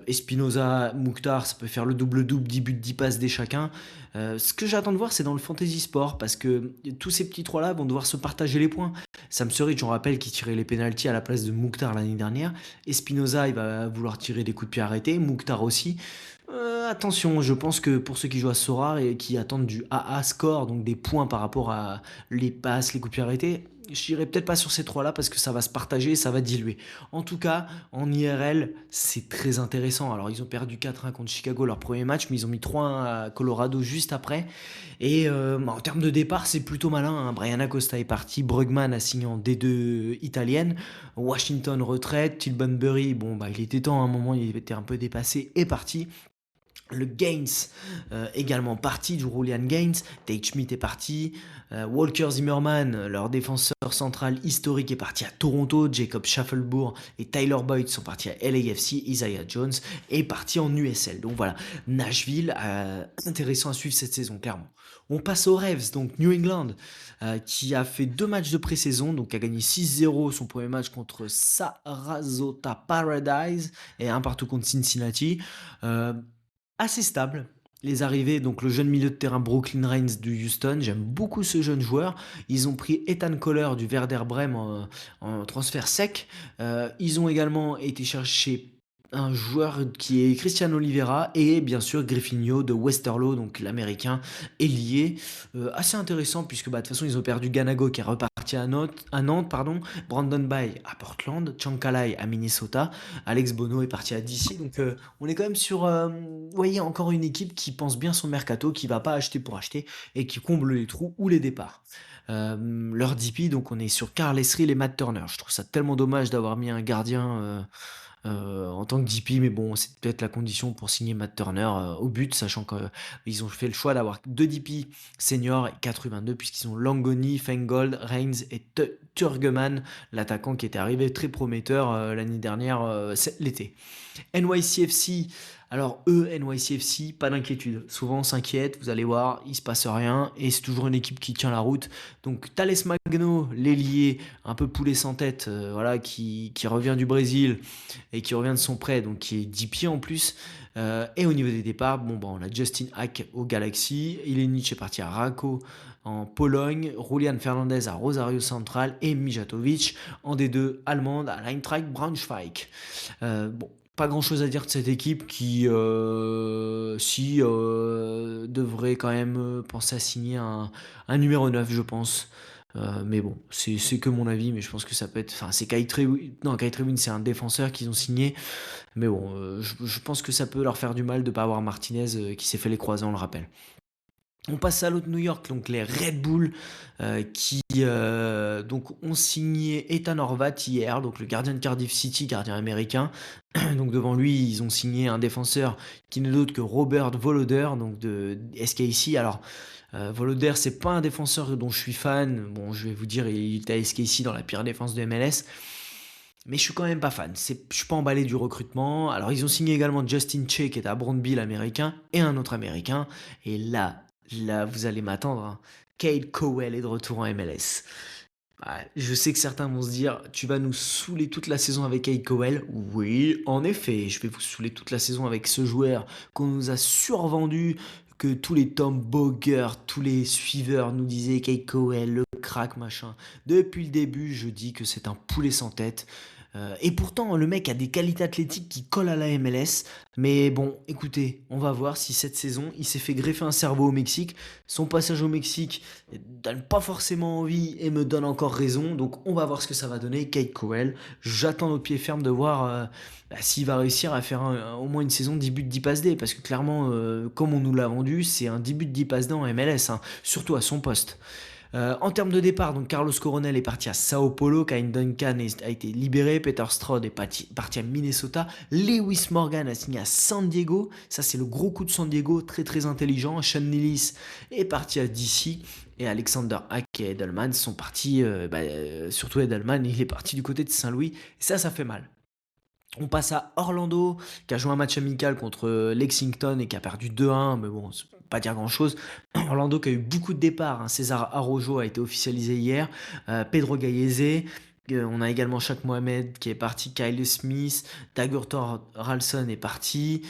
Speaker 1: Espinoza, Mukhtar, ça peut faire le double-double, 10 buts, 10 passes dès chacun. Ce que j'attends de voir, c'est dans le fantasy sport, parce que tous ces petits trois-là vont devoir se partager les points. Sam Surridge, on rappelle qu'il tirait les pénaltys à la place de Mukhtar l'année dernière. Espinoza, il va vouloir tirer des coups de pied arrêtés. Mukhtar aussi. Attention, je pense que pour ceux qui jouent à Sora et qui attendent du AA score, donc des points par rapport à les passes, les coups de pied arrêtés, j'irai peut-être pas sur ces trois-là parce que ça va se partager, ça va diluer. En tout cas, en IRL, c'est très intéressant. Alors, ils ont perdu 4-1 contre Chicago leur premier match, mais ils ont mis 3-1 à Colorado juste après. Et en termes de départ, c'est plutôt malin, hein. Brian Acosta est parti, Brugman a signé en D2 italienne, Washington retraite, Tilbury, bon, bah, il était temps, à un moment, il était un peu dépassé, est parti. Le Gaines également parti, du Julian Gaines, Tate Schmidt est parti, Walker Zimmerman, leur défenseur central historique, est parti à Toronto, Jacob Schaffelbourg et Tyler Boyd sont partis à LAFC, Isaiah Jones est parti en USL. Donc voilà, Nashville, intéressant à suivre cette saison, clairement. On passe aux Revs, donc New England, qui a fait 2 matchs de pré-saison, donc a gagné 6-0 son premier match contre Sarasota Paradise et un partout contre Cincinnati. Euh, Assez stable. Les arrivées, donc le jeune milieu de terrain Brooklyn Reigns du Houston, j'aime beaucoup ce jeune joueur. Ils ont pris Ethan Koller du Werder Bremen en transfert sec. Ils ont également été chercher un joueur qui est Christian Oliveira et bien sûr Griffinho de Westerlo, donc l'américain ailier. Assez intéressant puisque bah, de toute façon ils ont perdu Ganago qui est reparti à Nantes, pardon, Brandon Bay à Portland, Chancalay à Minnesota, Alex Bono est parti à DC. Donc on est quand même sur, vous voyez, encore une équipe qui pense bien son mercato, qui va pas acheter pour acheter et qui comble les trous ou les départs. Leur DP, donc on est sur Carl Esril et Matt Turner. Je trouve ça tellement dommage d'avoir mis un gardien en tant que DP, mais bon, c'est peut-être la condition pour signer Matt Turner au but, sachant qu'ils ont fait le choix d'avoir 2 DP seniors et 4 U22, puisqu'ils ont Langoni, Fengold, Reigns et Turgeman, l'attaquant qui était arrivé très prometteur l'année dernière, l'été. NYCFC, alors eux, NYCFC, pas d'inquiétude. Souvent on s'inquiète, vous allez voir, il se passe rien et c'est toujours une équipe qui tient la route. Donc Thales Magno, l'ailier, un peu poulet sans tête, voilà, qui revient du Brésil et qui revient de son prêt, donc qui est 10 pieds en plus. Et au niveau des départs, bon, bah, on a Justin Hack au Galaxy, Ilenic est parti à Rako en Pologne, Julian Fernandez à Rosario Central et Mijatovic en D2 allemande à l'Eintracht Braunschweig. Bon, pas grand chose à dire de cette équipe qui, devrait quand même penser à signer un numéro 9, je pense. Mais bon, c'est que mon avis, mais je pense que ça peut être. Enfin, c'est Kai Trewin. Non, Kai Trewin, c'est un défenseur qu'ils ont signé. Mais bon, je pense que ça peut leur faire du mal de ne pas avoir Martinez qui s'est fait les croisés, on le rappelle. On passe à l'autre New York, donc les Red Bull qui donc ont signé Ethan Horvat hier, donc le gardien de Cardiff City, gardien américain. Donc devant lui, ils ont signé un défenseur qui n'est d'autre que Robert Voloder, donc de SKC. Alors Voloder, c'est pas un défenseur dont je suis fan. Bon, je vais vous dire, il était à SKC dans la pire défense de MLS. Mais je suis quand même pas fan. Je suis pas emballé du recrutement. Alors ils ont signé également Justin Che qui est à Brondby américain et un autre américain. Et là vous allez m'attendre, hein. Cade Cowell est de retour en MLS. Je sais que certains vont se dire, tu vas nous saouler toute la saison avec Cade Cowell. Oui, en effet, je vais vous saouler toute la saison avec ce joueur qu'on nous a survendu, que tous les Tom Bogert, tous les suiveurs nous disaient Cade Cowell, le crack, machin. Depuis le début, je dis que c'est un poulet sans tête. Et pourtant, le mec a des qualités athlétiques qui collent à la MLS. Mais bon, écoutez, on va voir si cette saison, il s'est fait greffer un cerveau au Mexique. Son passage au Mexique donne pas forcément envie et me donne encore raison. Donc on va voir ce que ça va donner. Cade Cowell, j'attends au pied ferme de voir s'il va réussir à faire au moins une saison 10 buts, 10 passes D. Parce que clairement, comme on nous l'a vendu, c'est un 10 buts, 10 passes D en MLS, hein, surtout à son poste. En termes de départ, donc Carlos Coronel est parti à Sao Paulo, Kyle Duncan a été libéré, Peter Stroud est parti à Minnesota, Lewis Morgan a signé à San Diego, ça c'est le gros coup de San Diego, très très intelligent, Sean Lillis est parti à DC, et Alexander Hack et Edelman sont partis, surtout Edelman, il est parti du côté de Saint-Louis, et ça fait mal. On passe à Orlando, qui a joué un match amical contre Lexington et qui a perdu 2-1, mais bon, pas dire grand-chose. Orlando qui a eu beaucoup de départs, hein. César Araujo a été officialisé hier, Pedro Gallese, on a également Shaq Mohamed qui est parti, Kyle Smith, Dagur Ralston est parti,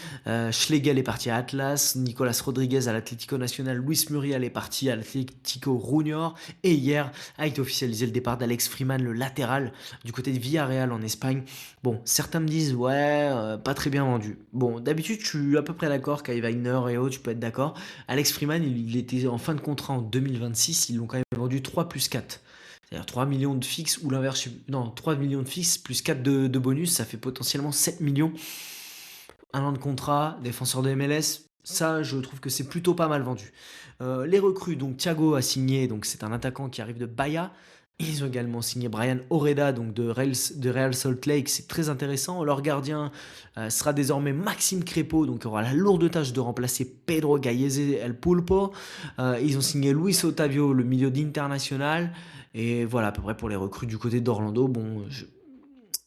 Speaker 1: Schlegel est parti à Atlas, Nicolas Rodriguez à l'Atlético Nacional, Luis Muriel est parti à l'Atlético Junior, et hier a été officialisé le départ d'Alex Freeman, le latéral du côté de Villarreal en Espagne. Bon, certains me disent ouais, pas très bien vendu. Bon, d'habitude je suis à peu près d'accord, Kai Wagner et autres, je peux être d'accord. Alex Freeman, il était en fin de contrat en 2026, ils l'ont quand même vendu 3 plus 4. C'est-à-dire 3 millions de fixes ou l'inverse, non, 3 millions de fixes plus 4 de bonus, ça fait potentiellement 7 millions. Un an de contrat, défenseur de MLS, ça je trouve que c'est plutôt pas mal vendu. Les recrues, donc Thiago a signé, donc c'est un attaquant qui arrive de Bahia. Ils ont également signé Brian Oreda, donc de Real Salt Lake, c'est très intéressant. Leur gardien sera désormais Maxime Crépeau, donc il aura la lourde tâche de remplacer Pedro Gallese El Pulpo. Ils ont signé Luis Otavio, le milieu d'International. Et voilà, à peu près pour les recrues du côté d'Orlando. Bon,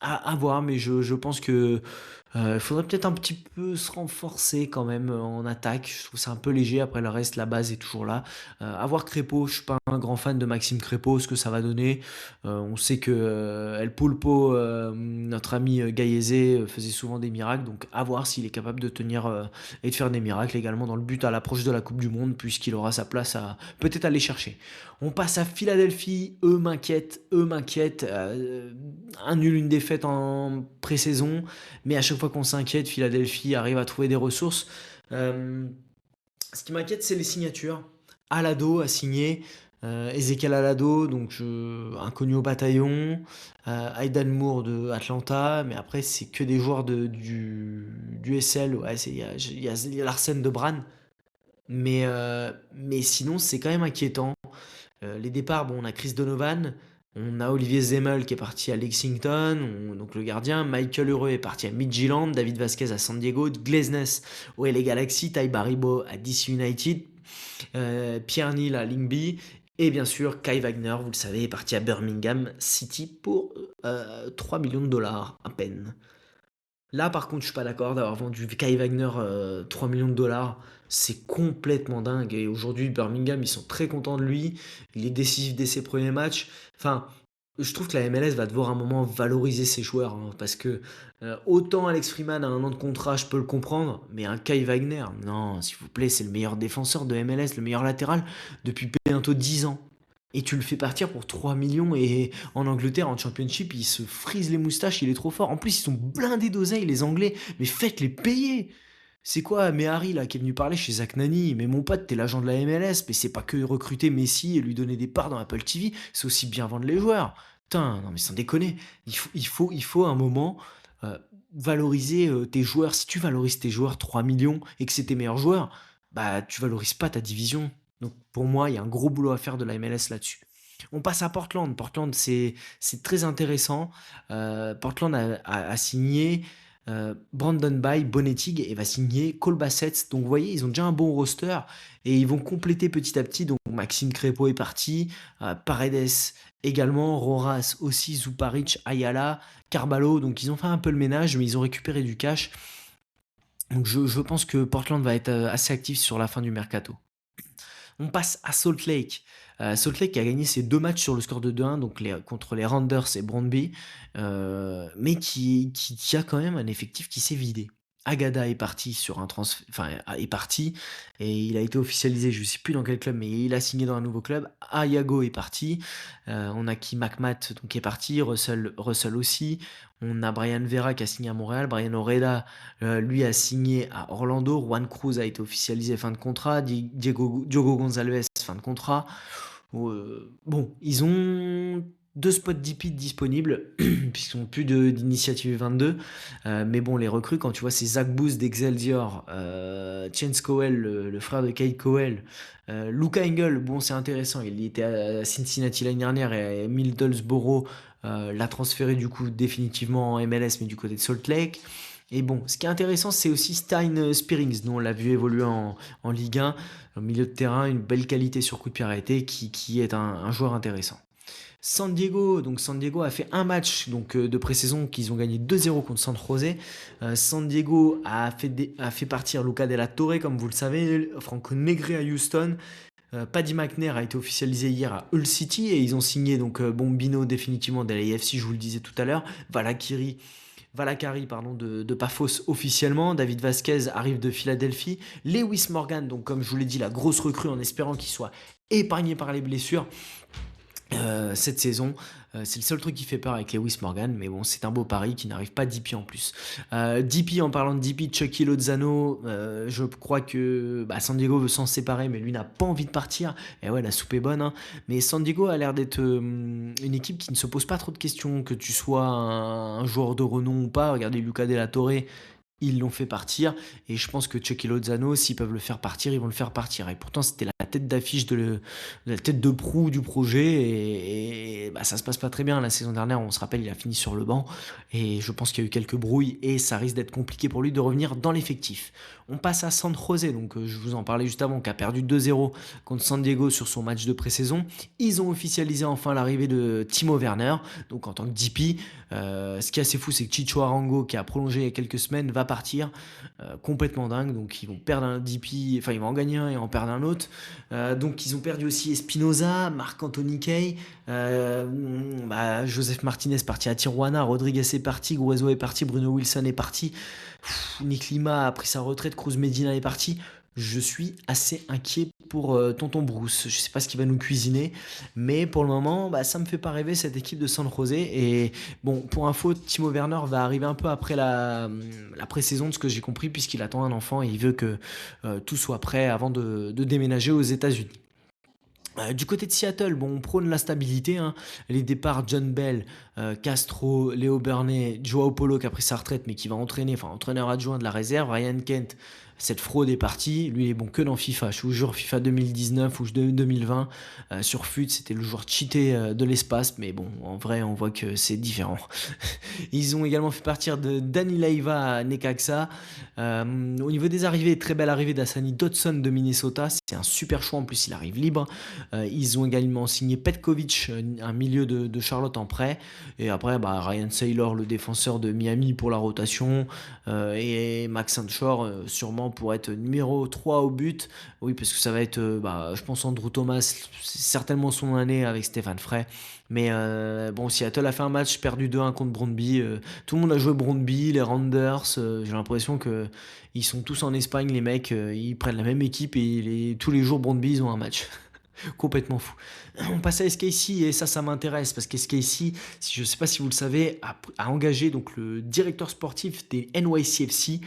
Speaker 1: à voir, mais je pense que il faudrait peut-être un petit peu se renforcer quand même en attaque. Je trouve ça un peu léger. Après le reste, la base est toujours là. À voir Crépeau, je suis pas un grand fan de Maxime Crépeau, ce que ça va donner. On sait que El Pulpo, notre ami Gallese, faisait souvent des miracles. Donc à voir s'il est capable de tenir et de faire des miracles également dans le but à l'approche de la Coupe du Monde, puisqu'il aura sa place à peut-être aller chercher. On passe à Philadelphie. Eux m'inquiètent. Un nul, une défaite en pré-saison. Mais à chaque fois qu'on s'inquiète, Philadelphie arrive à trouver des ressources. Euh, Ce qui m'inquiète, c'est les signatures. Alado a signé, Ezekiel Alado, donc inconnu au bataillon, Aidan Moore de Atlanta, mais après c'est que des joueurs du SL. Ouais, il y a l'Arsène de Bran, mais sinon c'est quand même inquiétant. Les départs, bon, on a Chris Donovan, on a Olivier Zemmel qui est parti à Lexington, donc le gardien, Michael Heureux est parti à Midtjylland, David Vasquez à San Diego, Glesnes au LA Galaxy, Ty Baribo à DC United, Pierre Neal à Lyngby, et bien sûr Kai Wagner, vous le savez, est parti à Birmingham City pour 3 millions de dollars à peine. Là, par contre, je suis pas d'accord d'avoir vendu Kai Wagner 3 millions de dollars. C'est complètement dingue. Et aujourd'hui, Birmingham, ils sont très contents de lui. Il est décisif dès ses premiers matchs. Enfin, je trouve que la MLS va devoir à un moment valoriser ses joueurs, hein, parce que autant Alex Freeman a un an de contrat, je peux le comprendre, mais un Kai Wagner, non, s'il vous plaît, c'est le meilleur défenseur de MLS, le meilleur latéral depuis bientôt 10 ans. Et tu le fais partir pour 3 millions et en Angleterre, en Championship, il se frise les moustaches, il est trop fort. En plus, ils sont blindés d'oseille, les Anglais. Mais faites-les payer. C'est quoi, Mehari, là, qui est venu parler chez Zach Nani? Mais mon pote, t'es l'agent de la MLS, mais c'est pas que recruter Messi et lui donner des parts dans Apple TV, c'est aussi bien vendre les joueurs. Putain, non mais sans déconner. Il faut un moment euh, valoriser tes joueurs. Si tu valorises tes joueurs 3 millions et que c'est tes meilleurs joueurs, bah tu valorises pas ta division. Donc pour moi, il y a un gros boulot à faire de la MLS là-dessus. On passe à Portland. Portland, c'est très intéressant. Portland a signé Brandon Bay, Bonnetig, et va signer Cole Bassett. Donc vous voyez, ils ont déjà un bon roster et ils vont compléter petit à petit. Donc Maxime Crépeau est parti, Paredes également, Roras aussi, Zuparic, Ayala, Carvalho. Donc ils ont fait un peu le ménage, mais ils ont récupéré du cash. Donc je pense que Portland va être assez actif sur la fin du mercato. On passe à Salt Lake. Salt Lake a gagné ses deux matchs sur le score de 2-1, donc contre les Rounders et Brøndby, mais qui a quand même un effectif qui s'est vidé. Agada est parti sur un transfert, enfin est parti et il a été officialisé, je ne sais plus dans quel club, mais il a signé dans un nouveau club. Ayago est parti, on a qui McMath donc est parti, Russell aussi. On a Brian Vera qui a signé à Montréal, Brian Oreda lui a signé à Orlando, Juan Cruz a été officialisé fin de contrat, Diogo Gonzalez fin de contrat. Bon, ils ont deux spots DP disponibles, puisqu'ils n'ont plus d'initiative 22. Mais bon, les recrues, quand tu vois, c'est Zach Booth d'Excelsior, Chance Cowell, le frère de Kate Cowell, Luca Engel, bon, c'est intéressant, il était à Cincinnati l'année dernière et Middlesbrough l'a transféré du coup définitivement en MLS, mais du côté de Salt Lake. Et bon, ce qui est intéressant, c'est aussi Stein Spearings, dont on l'a vu évoluer en Ligue 1, au milieu de terrain, une belle qualité sur coup de pied arrêté, qui est un joueur intéressant. San Diego a fait un match de pré-saison qu'ils ont gagné 2-0 contre San José. San Diego a fait partir Luca Della Torre, comme vous le savez, Franco Negri à Houston. Paddy McNair a été officialisé hier à Hull City et ils ont signé Bombino définitivement de l'AFC, je vous le disais tout à l'heure. Valakari de Paphos officiellement. David Vasquez arrive de Philadelphie. Lewis Morgan, donc comme je vous l'ai dit, la grosse recrue en espérant qu'il soit épargné par les blessures cette saison. C'est le seul truc qui fait peur avec Lewis Morgan, mais bon, c'est un beau pari qui n'arrive pas DP en plus. DP, en parlant de DP, Chucky Lozano, je crois que San Diego veut s'en séparer, mais lui n'a pas envie de partir. Et ouais, la soupe est bonne, hein. Mais San Diego a l'air d'être une équipe qui ne se pose pas trop de questions, que tu sois un joueur de renom ou pas. Regardez Luca Della Torre, ils l'ont fait partir et je pense que Chucky Lozano, s'ils peuvent le faire partir, ils vont le faire partir. Et pourtant, c'était la tête d'affiche la tête de proue du projet et ça se passe pas très bien. La saison dernière, on se rappelle, il a fini sur le banc et je pense qu'il y a eu quelques brouilles et ça risque d'être compliqué pour lui de revenir dans l'effectif. On passe à San José, donc je vous en parlais juste avant, qui a perdu 2-0 contre San Diego sur son match de pré-saison. Ils ont officialisé enfin l'arrivée de Timo Werner, donc en tant que DP. Ce qui est assez fou, c'est que Chicho Arango, qui a prolongé il y a quelques semaines, va partir. Complètement dingue. Donc ils vont perdre un DP, enfin ils vont en gagner un et en perdre un autre. Donc ils ont perdu aussi Espinoza, Marc-Anthony Kay, Joseph Martinez parti à Tijuana, Rodriguez est parti, Gruezo est parti, Bruno Wilson est parti. Nick Lima a pris sa retraite, Cruz Medina est parti. Je suis assez inquiet pour Tonton Bruce. Je sais pas ce qu'il va nous cuisiner, mais pour le moment, ça me fait pas rêver cette équipe de San José. Et bon, pour info, Timo Werner va arriver un peu après la pré-saison, de ce que j'ai compris, puisqu'il attend un enfant et il veut que tout soit prêt avant de déménager aux États-Unis. Du côté de Seattle, bon, on prône la stabilité, hein. Les départs John Bell, Castro, Léo Burney, Joao Polo qui a pris sa retraite mais qui va entraîner, enfin entraîneur adjoint de la réserve, Ryan Kent, cette fraude est partie, lui il est bon que dans FIFA, je vous jure FIFA 2019 ou 2020, sur FUT c'était le joueur cheaté de l'espace, mais bon en vrai on voit que c'est différent. Ils ont également fait partir de Danny Leiva à Necaxa. Au niveau des arrivées, très belle arrivée d'Assani Dodson de Minnesota, c'est un super choix, en plus il arrive libre. Ils ont également signé Petkovic, un milieu de Charlotte en prêt. Et après, Ryan Saylor, le défenseur de Miami pour la rotation. Et Max Sandshore, sûrement pour être numéro 3 au but. Oui, parce que ça va être, je pense, Andrew Thomas, c'est certainement son année avec Stéphane Frey. Mais bon, Seattle a fait un match perdu 2-1 contre Brøndby. Tout le monde a joué Brøndby, les Rounders. J'ai l'impression que ils sont tous en Espagne, les mecs. Ils prennent la même équipe et tous les jours, Brøndby, ils ont un match. Complètement fou. On passe à SKC et ça m'intéresse parce qu'SKC, je ne sais pas si vous le savez, a engagé donc le directeur sportif des NYCFC,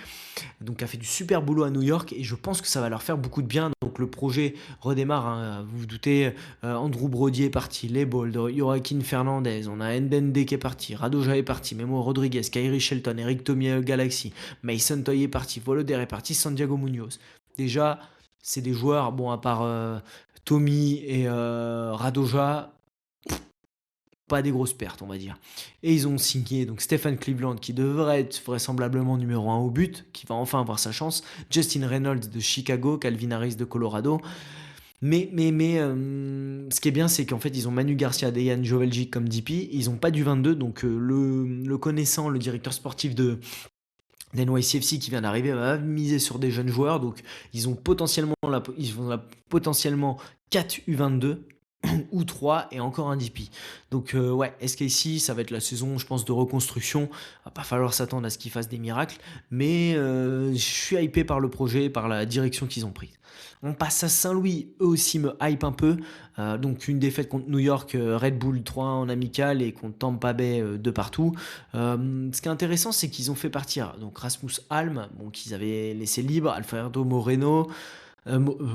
Speaker 1: donc a fait du super boulot à New York et je pense que ça va leur faire beaucoup de bien. Donc le projet redémarre, hein, vous vous doutez, Andrew Brody est parti, Lebold, Joaquin Fernandez, on a Ndende qui est parti, Radoja est parti, Memo Rodriguez, Kyrie Shelton, Eric Tommy Galaxy, Mason Toye est parti, Voloder est parti, Santiago Munoz. Déjà, c'est des joueurs, bon, à part Tommy et Radoja, pas des grosses pertes, on va dire. Et ils ont signé donc Stephen Cleveland, qui devrait être vraisemblablement numéro 1 au but, qui va enfin avoir sa chance, Justin Reynolds de Chicago, Calvin Harris de Colorado. Mais ce qui est bien, c'est qu'en fait, ils ont Manu Garcia, Dejan Joveljic comme DP. Ils n'ont pas du 22, donc le connaissant, le directeur sportif d'NYCFC qui vient d'arriver va miser sur des jeunes joueurs. Donc, ils ont potentiellement 4 U22 ou 3 et encore un DP. Donc ouais, SKC, ça va être la saison, je pense, de reconstruction. Va pas falloir s'attendre à ce qu'ils fassent des miracles, mais je suis hypé par le projet, par la direction qu'ils ont prise. On passe à Saint-Louis, eux aussi me hype un peu. Donc une défaite contre New York, Red Bull 3 en amical et contre Tampa Bay de partout. Ce qui est intéressant, c'est qu'ils ont fait partir donc Rasmus Alm, bon, qu'ils avaient laissé libre, Alfredo Moreno,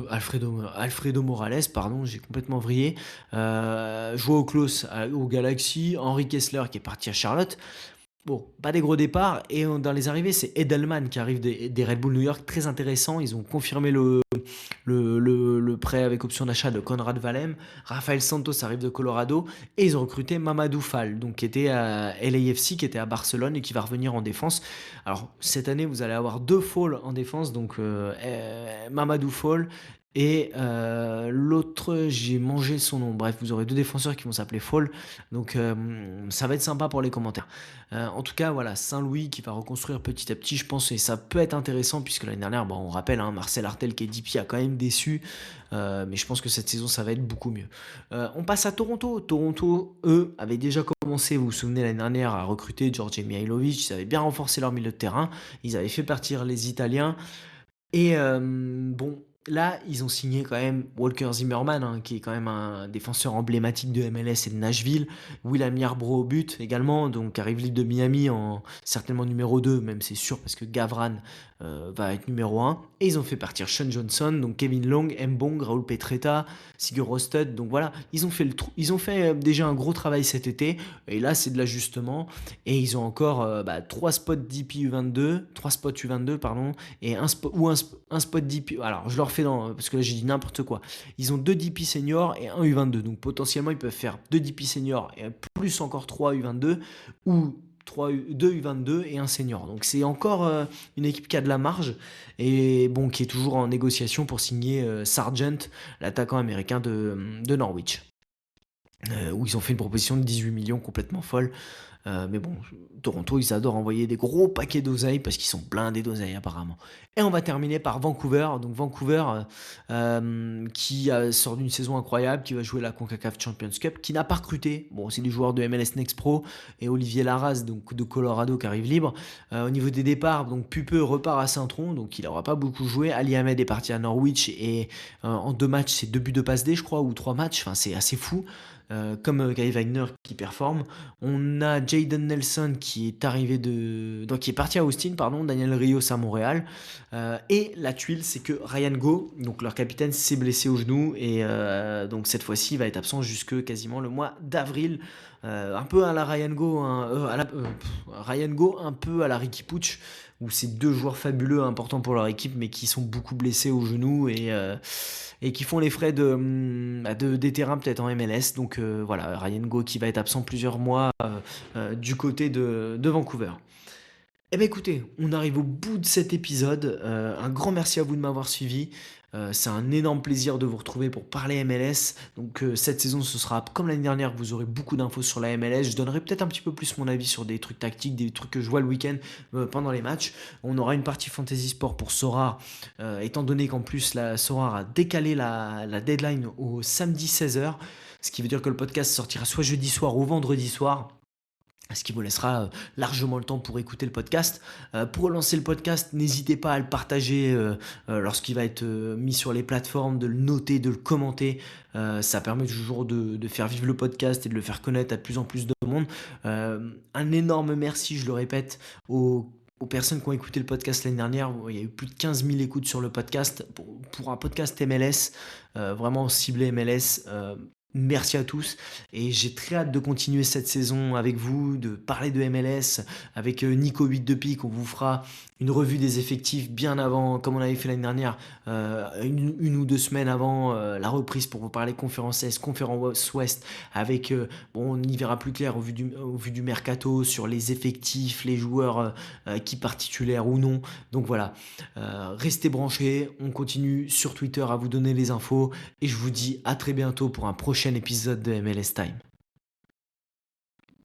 Speaker 1: Alfredo Morales, pardon, j'ai complètement vrillé. Joao Klaus au Galaxy, Henry Kessler qui est parti à Charlotte. Bon, pas des gros départs. Et dans les arrivées, c'est Edelman qui arrive des Red Bull New York, très intéressant. Ils ont confirmé le prêt avec option d'achat de Conrad Valem. Rafael Santos arrive de Colorado. Et ils ont recruté Mamadou Fall, donc, qui était à LAFC, qui était à Barcelone et qui va revenir en défense. Alors, cette année, vous allez avoir 2 Fall en défense. Donc, Mamadou Fall Et l'autre, j'ai mangé son nom. Bref, vous aurez 2 défenseurs qui vont s'appeler Fall, donc ça va être sympa pour les commentaires. En tout cas, voilà, Saint-Louis qui va reconstruire petit à petit, je pense et ça peut être intéressant puisque l'année dernière, bon, on rappelle, hein, Marcel Hartel qui est DP a quand même déçu, mais je pense que cette saison, ça va être beaucoup mieux. On passe à Toronto. Toronto, eux, avaient déjà commencé, vous vous souvenez, l'année dernière à recruter Djordje Mihailovic. Ils avaient bien renforcé leur milieu de terrain. Ils avaient fait partir les Italiens. Et bon, là, ils ont signé quand même Walker Zimmerman, hein, qui est quand même un défenseur emblématique de MLS et de Nashville. William Yarbrough au but également, donc arrive libre de Miami en certainement numéro 2, même c'est sûr parce que Gavran va être numéro 1. Et ils ont fait partir Sean Johnson, donc Kevin Long, Mbong, Raoul Petretta, Sigur Rosted. Donc voilà, ils ont fait déjà un gros travail cet été. Et là, c'est de l'ajustement. Et ils ont encore 3 spots DP U22, 3 spots U22, pardon, et un spot DP. Alors, je leur fais parce que là, j'ai dit n'importe quoi. Ils ont 2 DP seniors et un U22. Donc, potentiellement, ils peuvent faire 2 DP seniors et plus encore 3 U22 ou 2 U22 et un senior. Donc, c'est encore une équipe qui a de la marge et bon, qui est toujours en négociation pour signer Sargent, l'attaquant américain de Norwich. Où ils ont fait une proposition de 18 millions complètement folle. Mais bon, Toronto, ils adorent envoyer des gros paquets d'oseille parce qu'ils sont blindés d'oseille apparemment. Et on va terminer par Vancouver. Donc Vancouver qui sort d'une saison incroyable, qui va jouer la CONCACAF Champions Cup, qui n'a pas recruté. Bon, c'est des joueurs de MLS Next Pro et Olivier Larraz, donc de Colorado, qui arrive libre. Au niveau des départs, donc Pupeux repart à Saint-Tron, donc il n'aura pas beaucoup joué. Ali Ahmed est parti à Norwich et en 2 matchs, c'est 2 buts de passe D, je crois, ou 3 matchs. Enfin, c'est assez fou. Comme Guy Wagner qui performe. On a Jayden Nelson qui est donc qui est parti à Austin, pardon, Daniel Rios à Montréal. Et la tuile, c'est que Ryan Go, donc leur capitaine, s'est blessé au genou et donc cette fois-ci, il va être absent jusque quasiment le mois d'avril. Un peu à la Ryan Go, hein, Ryan Go, un peu à la Ricky Puig, où c'est 2 joueurs fabuleux, importants pour leur équipe, mais qui sont beaucoup blessés au genou et qui font les frais des terrains peut-être en MLS. Donc voilà, Ryan Go qui va être absent plusieurs mois du côté de Vancouver. Eh bien écoutez, on arrive au bout de cet épisode. Un grand merci à vous de m'avoir suivi. C'est un énorme plaisir de vous retrouver pour parler MLS. Donc cette saison, ce sera comme l'année dernière, vous aurez beaucoup d'infos sur la MLS. Je donnerai peut-être un petit peu plus mon avis sur des trucs tactiques, des trucs que je vois le week-end pendant les matchs. On aura une partie Fantasy Sport pour Sora, étant donné qu'en plus la Sora a décalé la deadline au samedi 16h. Ce qui veut dire que le podcast sortira soit jeudi soir ou vendredi soir, ce qui vous laissera largement le temps pour écouter le podcast. Pour relancer le podcast, n'hésitez pas à le partager lorsqu'il va être mis sur les plateformes, de le noter, de le commenter. Ça permet toujours de faire vivre le podcast et de le faire connaître à de plus en plus de monde. Un énorme merci, je le répète, aux personnes qui ont écouté le podcast l'année dernière. Il y a eu plus de 15 000 écoutes sur le podcast. Pour un podcast MLS, vraiment ciblé MLS, merci à tous et j'ai très hâte de continuer cette saison avec vous, de parler de MLS avec Nico 8 de Pique. On vous fera une revue des effectifs bien avant, comme on avait fait l'année dernière, une ou 2 semaines avant la reprise pour vous parler conférence Est, conférence Ouest avec, bon, on y verra plus clair au vu du mercato sur les effectifs, les joueurs qui partent titulaires ou non. Donc voilà, restez branchés, on continue sur Twitter à vous donner les infos et je vous dis à très bientôt pour un prochain épisode de MLS Time.